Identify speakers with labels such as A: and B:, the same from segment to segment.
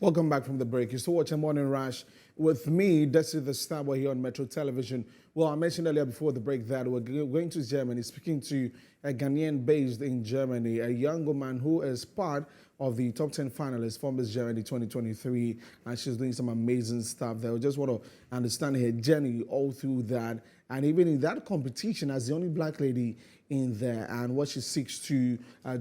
A: Welcome back from the break. You're still watching Morning Rush with me, Desi the Star Boy here on Metro Television. Well, I mentioned earlier before the break that we're going to Germany, speaking to a Ghanaian based in Germany, a young woman who is part of the top 10 finalists for Miss Germany 2023, and she's doing some amazing stuff there. We just want to understand her journey all through that, and even in that competition as the only black lady in there, and what she seeks to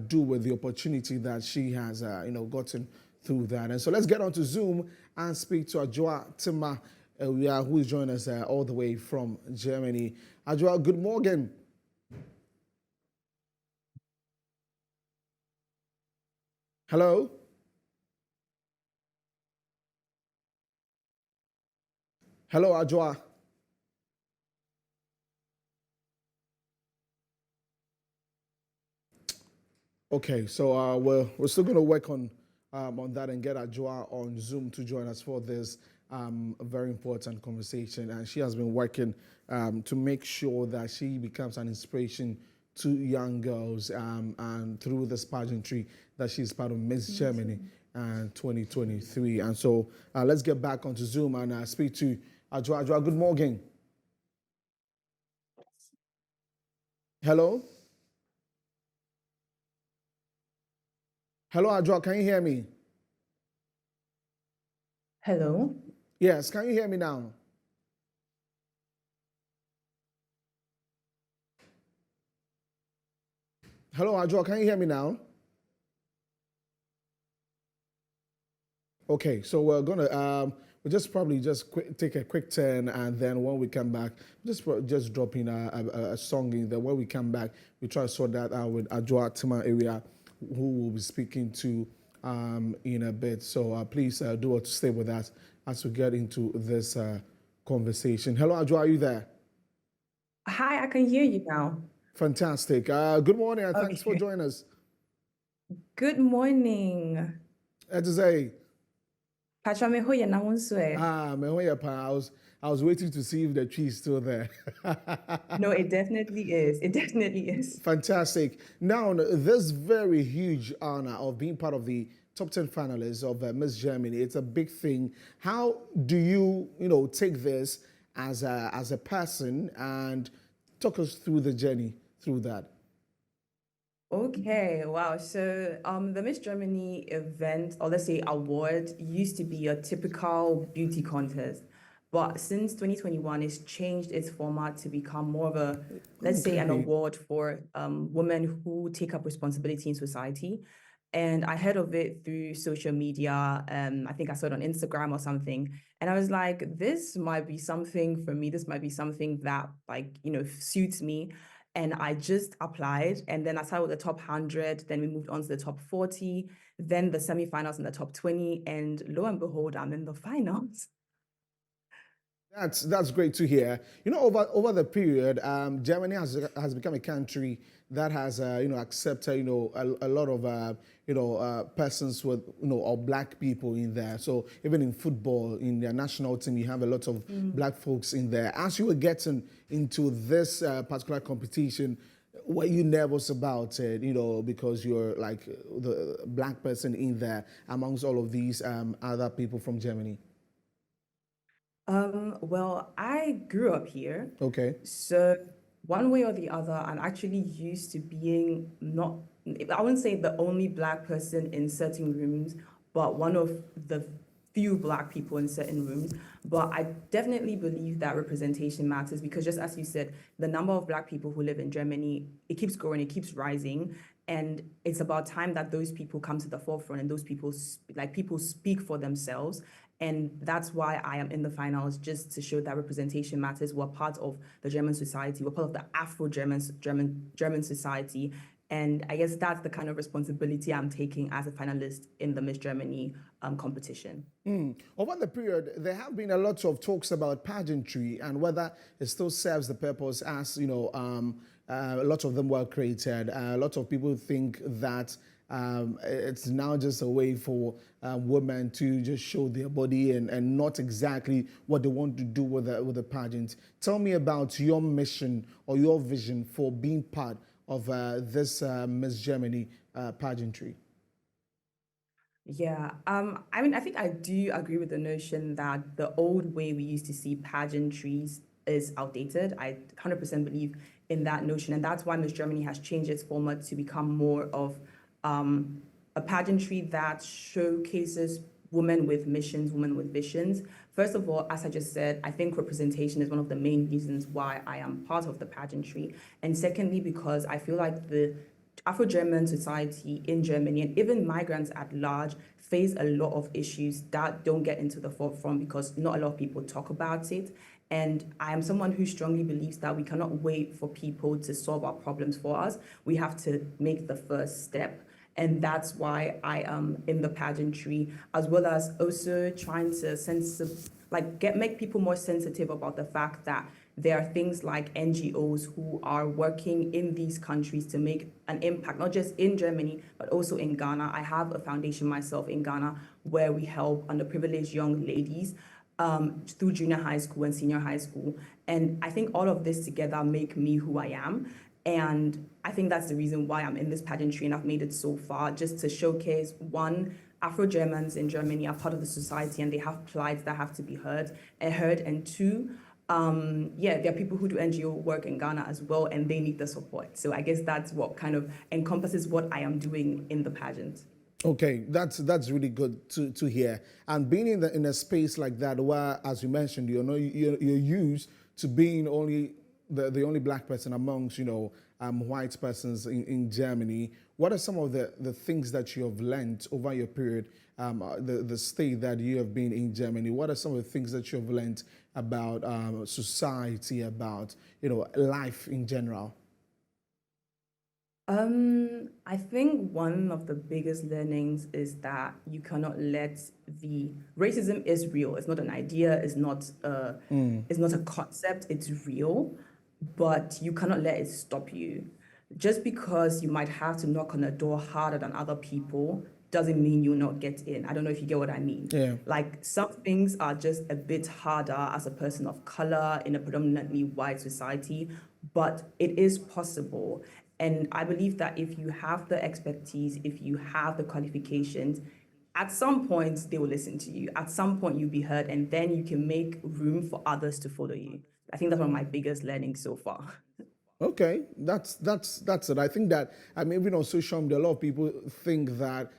A: do with the opportunity that she has, gotten through that. And so let's get on to Zoom and speak to ADWOA Tima AWUAH, who is joining us all the way from Germany. ADWOA, good morning. Hello? Hello, ADWOA. Okay, so we're still going to work on that and get ADWOA on Zoom to join us for this very important conversation. And she has been working to make sure that she becomes an inspiration to young girls and through this pageantry that she's part of Miss Germany 2023. And so let's get back onto Zoom and speak to ADWOA. ADWOA, good morning. Hello? Hello, ADWOA, can you hear me?
B: Hello?
A: Yes, can you hear me now? Hello, ADWOA, can you hear me now? Okay, so we're gonna we'll just probably take a quick turn, and then when we come back, just drop in a song in there. When we come back, we try to sort that out with ADWOA Tima AWUAH, who will be speaking to in a bit. So please do want to stay with us as we get into this conversation. Hello, ADWOA, are you there?
B: Hi, I can hear you now.
A: Fantastic. Good morning, and thanks for joining us.
B: Good morning.
A: Say. I was waiting to see if the tree is still there.
B: No, it definitely is. It definitely is.
A: Fantastic. Now, this very huge honor of being part of the top 10 finalists of Miss Germany, it's a big thing. How do you, take this as a person, and talk us through the journey through that?
B: Okay, wow. So the Miss Germany event, or let's say award, used to be a typical beauty contest. But since 2021, it's changed its format to become more of a, let's say, an award for women who take up responsibility in society. And I heard of it through social media. I think I saw it on Instagram or something. And I was like, this might be something for me. This might be something that, suits me. And I just applied, and then I started with the top 100, then we moved on to the top 40, then the semifinals and the top 20, and lo and behold, I'm in the finals.
A: That's great to hear. Over the period, Germany has become a country that has accepted a lot of persons with or black people in there. So even in football, in their national team, you have a lot of black folks in there. As you were getting into this particular competition, were you nervous about it? Because you're like the black person in there amongst all of these other people from Germany.
B: Well, I grew up here.
A: Okay.
B: So one way or the other, I'm actually used to being I wouldn't say the only black person in certain rooms, but one of the few black people in certain rooms. But I definitely believe that representation matters, because just as you said, the number of black people who live in Germany, it keeps growing, it keeps rising. And it's about time that those people come to the forefront and those people speak for themselves. And that's why I am in the finals, just to show that representation matters. We're part of the German society. We're part of the Afro-German society. And I guess that's the kind of responsibility I'm taking as a finalist in the Miss Germany competition.
A: Over the period, there have been a lot of talks about pageantry and whether it still serves the purpose as, a lot of them were created. A lot of people think that it's now just a way for women to just show their body and not exactly what they want to do with the pageant. Tell me about your mission or your vision for being part of this Miss Germany pageantry.
B: Yeah, I mean, I think I do agree with the notion that the old way we used to see pageantries is outdated. I 100% believe in that notion, and that's why Miss Germany has changed its format to become more of a pageantry that showcases women with missions, women with visions. First of all, as I just said, I think representation is one of the main reasons why I am part of the pageantry. And secondly, because I feel like the Afro-German society in Germany and even migrants at large face a lot of issues that don't get into the forefront because not a lot of people talk about it. And I am someone who strongly believes that we cannot wait for people to solve our problems for us. We have to make the first step. And that's why I am in the pageantry, as well as also trying to make people more sensitive about the fact that there are things like NGOs who are working in these countries to make an impact, not just in Germany, but also in Ghana. I have a foundation myself in Ghana where we help underprivileged young ladies through junior high school and senior high school. And I think all of this together make me who I am. And I think that's the reason why I'm in this pageantry and I've made it so far, just to showcase one, Afro-Germans in Germany are part of the society and they have plights that have to be heard. And two, yeah, there are people who do NGO work in Ghana as well, and they need the support. So I guess that's what kind of encompasses what I am doing in the pageant.
A: Okay, that's really good to hear. And being in a space like that, where, as you mentioned, you're used to being only the only black person amongst white persons in Germany. What are some of the things that you have learned over your period, the stay that you have been in Germany? What are some of the things that you have learned about society, about life in general?
B: I think one of the biggest learnings is that you cannot let the racism is real. It's not an idea. It's not a concept. It's real, but you cannot let it stop you. Just because you might have to knock on a door harder than other people doesn't mean you'll not get in. I don't know if you get what I mean.
A: Yeah.
B: Like some things are just a bit harder as a person of color in a predominantly white society, but it is possible. And I believe that if you have the expertise, if you have the qualifications, at some point they will listen to you. At some point you'll be heard, and then you can make room for others to follow you. I think that's one of my biggest learnings so far.
A: Okay, that's it. I think that even on social media, a lot of people think that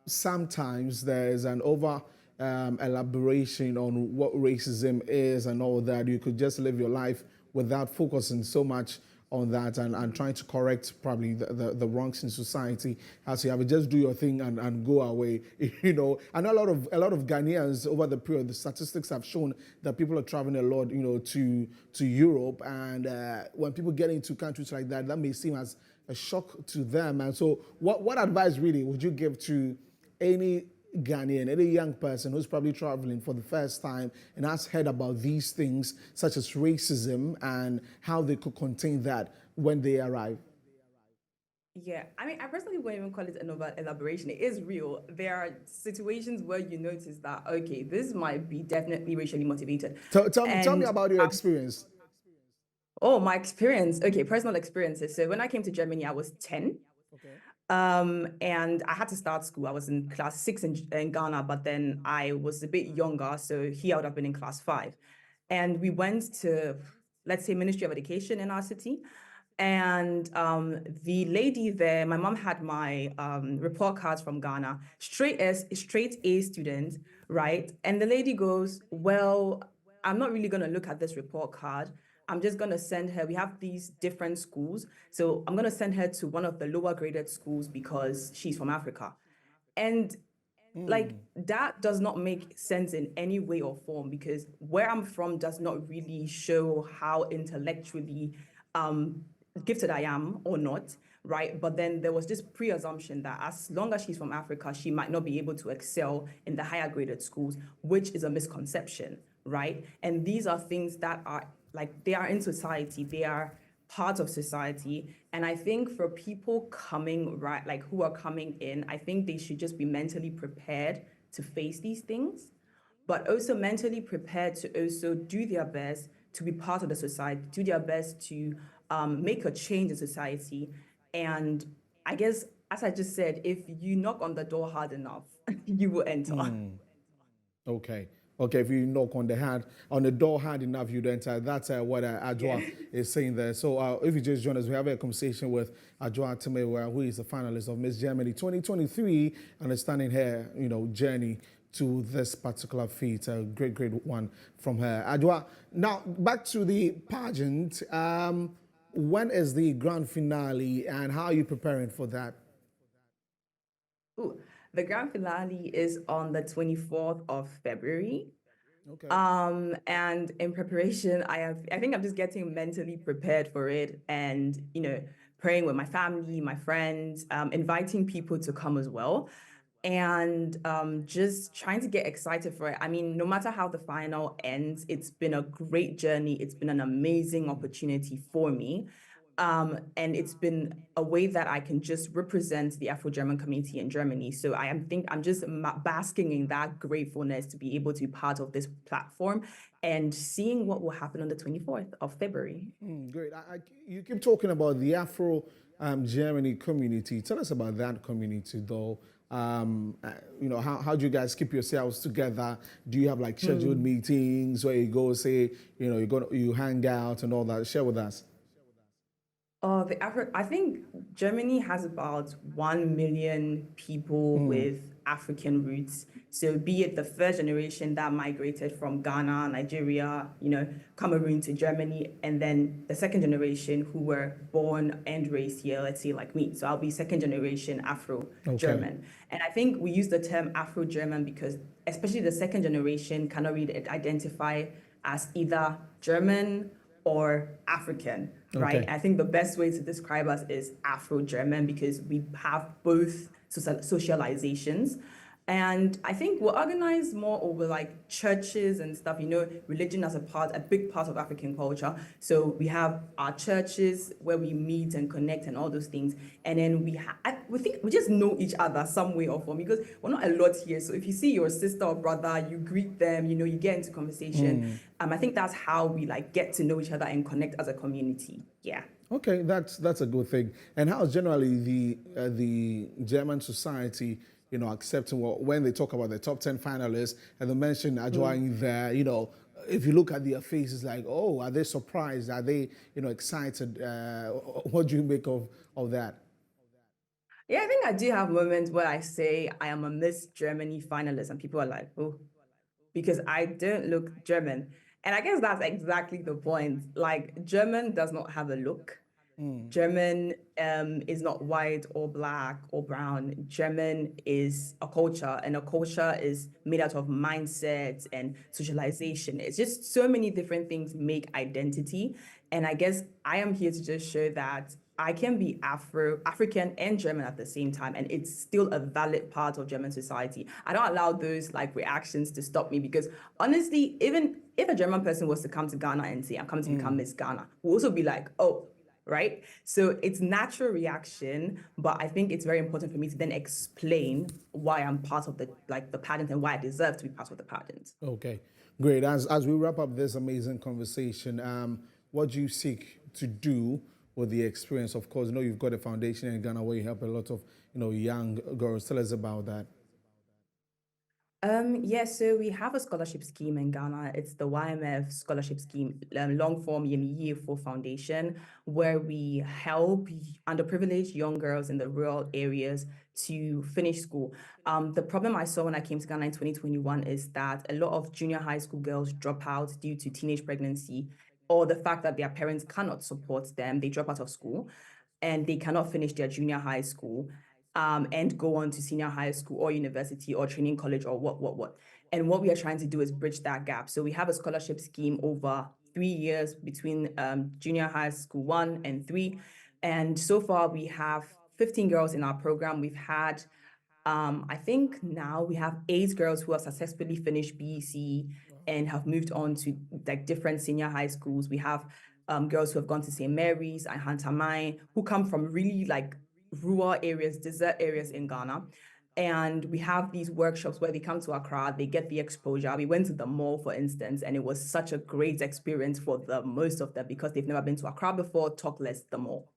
A: sometimes there's an over elaboration on what racism is and all that. You could just live your life without focusing so much on that and trying to correct probably the wrongs in society as you have it. Just do your thing and go away. I know a lot of Ghanaians over the period, the statistics have shown that people are traveling a lot, to Europe, and when people get into countries like that, that may seem as a shock to them. And so what advice really would you give to any Ghanaian, any young person who's probably traveling for the first time and has heard about these things such as racism and how they could contain that when they arrive?
B: Yeah, I mean, I personally wouldn't even call it an over elaboration. It is real. There are situations where you notice that, okay, this might be definitely racially motivated.
A: Tell me
B: And
A: about your experience.
B: oh, my experience. Okay, personal experiences. So when I came to Germany, I was 10.
A: Okay.
B: And I had to start school. I was in class 6 in Ghana, but then I was a bit younger. So here I would have been in class 5. And we went to, let's say, Ministry of Education in our city. And the lady there, my mom had my report cards from Ghana, straight A student, right? And the lady goes, well, I'm not really going to look at this report card. I'm just going to send her. We have these different schools. So I'm going to send her to one of the lower graded schools because she's from Africa. And like that does not make sense in any way or form because where I'm from does not really show how intellectually gifted I am or not, right? But then there was this pre-assumption that as long as she's from Africa, she might not be able to excel in the higher graded schools, which is a misconception, right? And these are things that are like, they are in society, they are part of society. And I think for people coming, right, like who are coming in, I think they should just be mentally prepared to face these things, but also mentally prepared to also do their best to be part of the society, do their best to make a change in society. And I guess as I just said, if you knock on the door hard enough, you will enter.
A: Okay. Okay, if you knock on the door hard enough, you'd enter. That's what ADWOA is saying there. So if you just join us, we have a conversation with ADWOA Tima AWUAH, who is a finalist of Miss Germany 2023, understanding her, journey to this particular feat. A great, great one from her. ADWOA, now back to the pageant. When is the grand finale and how are you preparing for that?
B: Ooh, the grand finale is on the 24th of February.
A: Okay.
B: And in preparation, I think I'm just getting mentally prepared for it and, praying with my family, my friends, inviting people to come as well. And just trying to get excited for it. I mean, no matter how the final ends, it's been a great journey. It's been an amazing opportunity for me. And it's been a way that I can just represent the Afro-German community in Germany. So I'm just basking in that gratefulness to be able to be part of this platform and seeing what will happen on the 24th of February.
A: Great. You keep talking about the Afro Germany community. Tell us about that community, though. How do you guys keep yourselves together? Do you have like scheduled meetings where you go say, you hang out and all that? Share with us.
B: I think Germany has about 1 million people with African roots. So be it the first generation that migrated from Ghana, Nigeria, Cameroon to Germany, and then the second generation who were born and raised here, let's say like me. So I'll be second generation Afro-German. Okay. And I think we use the term Afro-German because especially the second generation cannot really identify as either German or African, right? Okay. I think the best way to describe us is Afro-German because we have both socializations. And I think we're organized more over like churches and stuff, religion as a big part of African culture. So we have our churches where we meet and connect and all those things. And then we think we just know each other some way or form because we're not a lot here. So if you see your sister or brother, you greet them, you get into conversation. I think that's how we like get to know each other and connect as a community. Yeah.
A: Okay, that's a good thing. And how generally the German society, accepting when they talk about the top 10 finalists and they mention ADWOA in there, if you look at their faces like, oh, are they surprised? Are they, excited? What do you make of that?
B: Yeah, I think I do have moments where I say I am a Miss Germany finalist and people are like, oh, because I don't look German. And I guess that's exactly the point. Like German does not have a look. German is not white or black or brown. German is a culture, and a culture is made out of mindsets and socialization. It's just so many different things make identity. And I guess I am here to just show that I can be African and German at the same time, and it's still a valid part of German society. I don't allow those like reactions to stop me because honestly, even if a German person was to come to Ghana and say, I'm coming to become Miss Ghana, we'll also be like, oh, right? So it's natural reaction, but I think it's very important for me to then explain why I'm part of the pageant and why I deserve to be part of the pageant.
A: Okay, great. As we wrap up this amazing conversation, what do you seek to do with the experience? Of course, you've got a foundation in Ghana where you help a lot of young girls. Tell us about that.
B: Yeah, so we have a scholarship scheme in Ghana. It's the YMF scholarship scheme, long form Year 4 Foundation, where we help underprivileged young girls in the rural areas to finish school. The problem I saw when I came to Ghana in 2021 is that a lot of junior high school girls drop out due to teenage pregnancy or the fact that their parents cannot support them. They drop out of school and they cannot finish their junior high school. And go on to senior high school or university or training college or what. And what we are trying to do is bridge that gap. So we have a scholarship scheme over 3 years between junior high school 1 and 3. And so far we have 15 girls in our program. We've had, I think now we have 8 girls who have successfully finished BEC and have moved on to like different senior high schools. We have girls who have gone to St. Mary's and Hantamai who come from really like rural areas, desert areas in Ghana. And we have these workshops where they come to Accra, they get the exposure. We went to the mall, for instance, and it was such a great experience for the most of them because they've never been to Accra before, talk less the mall.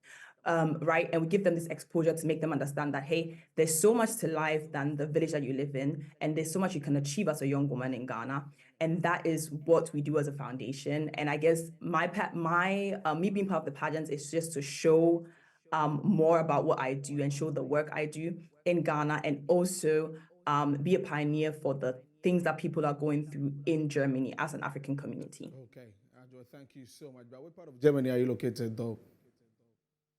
B: right? And we give them this exposure to make them understand that, hey, there's so much to life than the village that you live in, and there's so much you can achieve as a young woman in Ghana. And that is what we do as a foundation. And I guess me being part of the pageant is just to show more about what I do and show the work I do in Ghana, and also be a pioneer for the things that people are going through in Germany as an African community.
A: Okay, ADWOA, thank you so much. But what part of Germany are you located, though?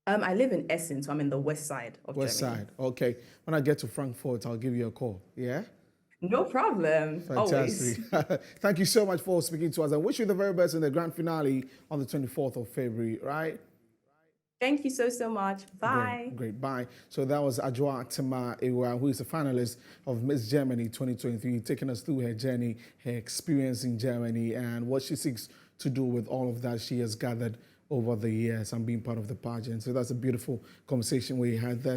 B: I live in Essen, so I'm in the west side of
A: West
B: Germany.
A: side. Okay. When I get to Frankfurt, I'll give you a call. Yeah?
B: No problem.
A: Fantastic.
B: Always.
A: Thank you so much for speaking to us. I wish you the very best in the grand finale on the 24th of February, right?
B: Thank you so much. Bye.
A: Great. Bye. So that was ADWOA Tima AWUAH, who is a finalist of Miss Germany 2023, taking us through her journey, her experience in Germany, and what she seeks to do with all of that she has gathered over the years and being part of the pageant. So that's a beautiful conversation we had there.